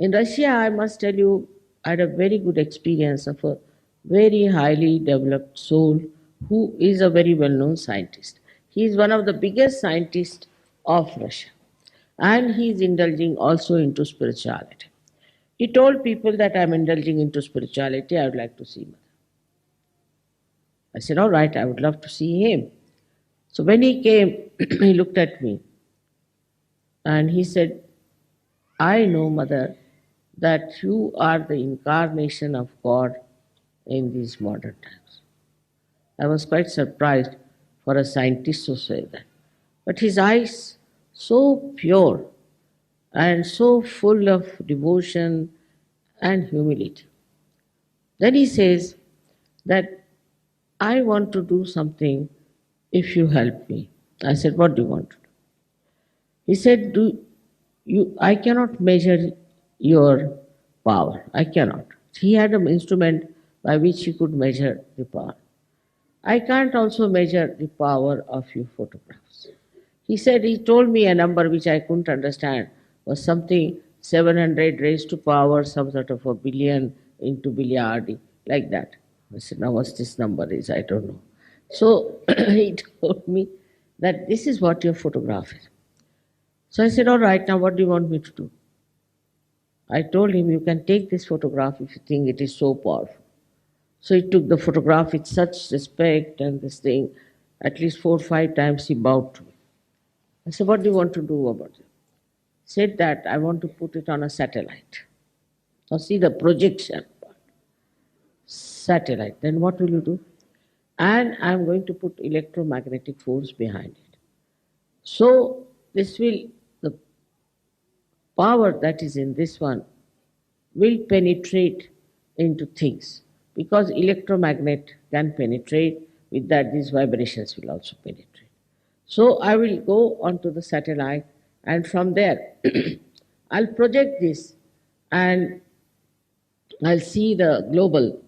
In Russia, I must tell you, I had a very good experience of a very highly developed soul who is a very well known scientist. He is one of the biggest scientists of Russia, and he is indulging also into spirituality. He told people that I'm indulging into spirituality, I would like to see Mother. I said, all right, I would love to see him. So when he came, he looked at me and he said, I know, Mother, that you are the incarnation of God in these modern times. I was quite surprised for a scientist to say that. But his eyes, so pure and so full of devotion and humility. Then he says that I want to do something if you help me. I said, what do you want to do? He said, I cannot measure your power. I cannot. He had an instrument by which he could measure the power. I can't also measure the power of your photographs. He said, he told me a number which I couldn't understand, was something 700 raised to power, some sort of a billion into billiardi, like that. I said, now what this number is, I don't know. So he told me that this is what your photograph is. So I said, all right, now what do you want me to do? I told him, you can take this photograph if you think it is so powerful. So he took the photograph with such respect and this thing. At least 4 or 5 times he bowed to me. I said, what do you want to do about it? He said that I want to put it on a satellite. Now see the projection part. Satellite. Then what will you do? And I'm going to put electromagnetic force behind it. So this will, the power that is in this one will penetrate into things, because electromagnet can penetrate, with that these vibrations will also penetrate. So I will go onto the satellite, and from there I'll project this and I'll see the global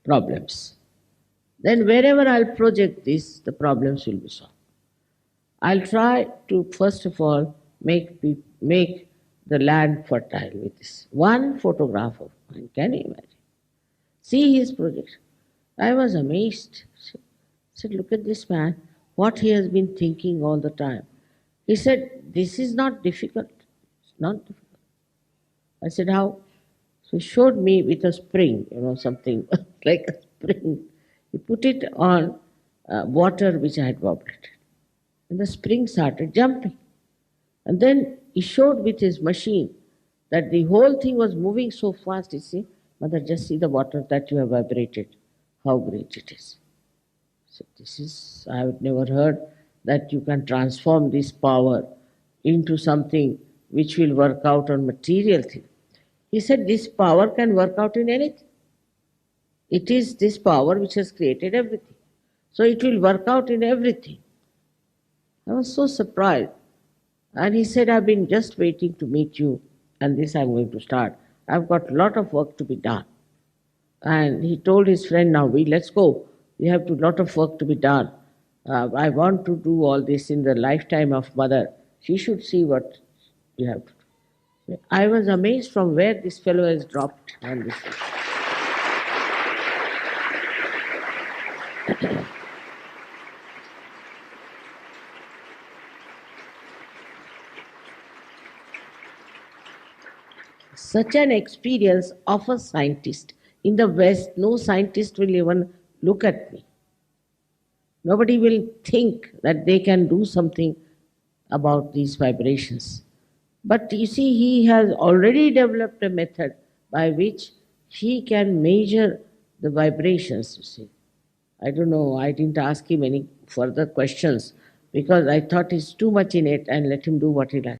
problems. Then wherever I'll project this, the problems will be solved. I'll try to first of all make the land fertile with this one photograph of mine. Can you imagine? See his projection. I was amazed. I said, look at this man, what he has been thinking all the time. He said, this is not difficult. It's not difficult. I said, how? So he showed me with a spring, something like a spring. He put it on water which I had vibrated. And the spring started jumping. And then he showed with his machine that the whole thing was moving so fast. You see, Mother, just see the water that you have vibrated, how great it is. So this is, I have never heard that you can transform this power into something which will work out on material thing. He said this power can work out in anything. It is this power which has created everything. So it will work out in everything. I was so surprised. And he said, I've been just waiting to meet you, and this I'm going to start. I've got a lot of work to be done. And he told his friend, now let's go. We have a lot of work to be done. I want to do all this in the lifetime of Mother. She should see what we have to do. I was amazed from where this fellow has dropped on this. Such an experience of a scientist. In the West, no scientist will even look at me. Nobody will think that they can do something about these vibrations. But you see, he has already developed a method by which he can measure the vibrations, you see. I don't know, I didn't ask him any further questions because I thought he's too much in it and let him do what he likes.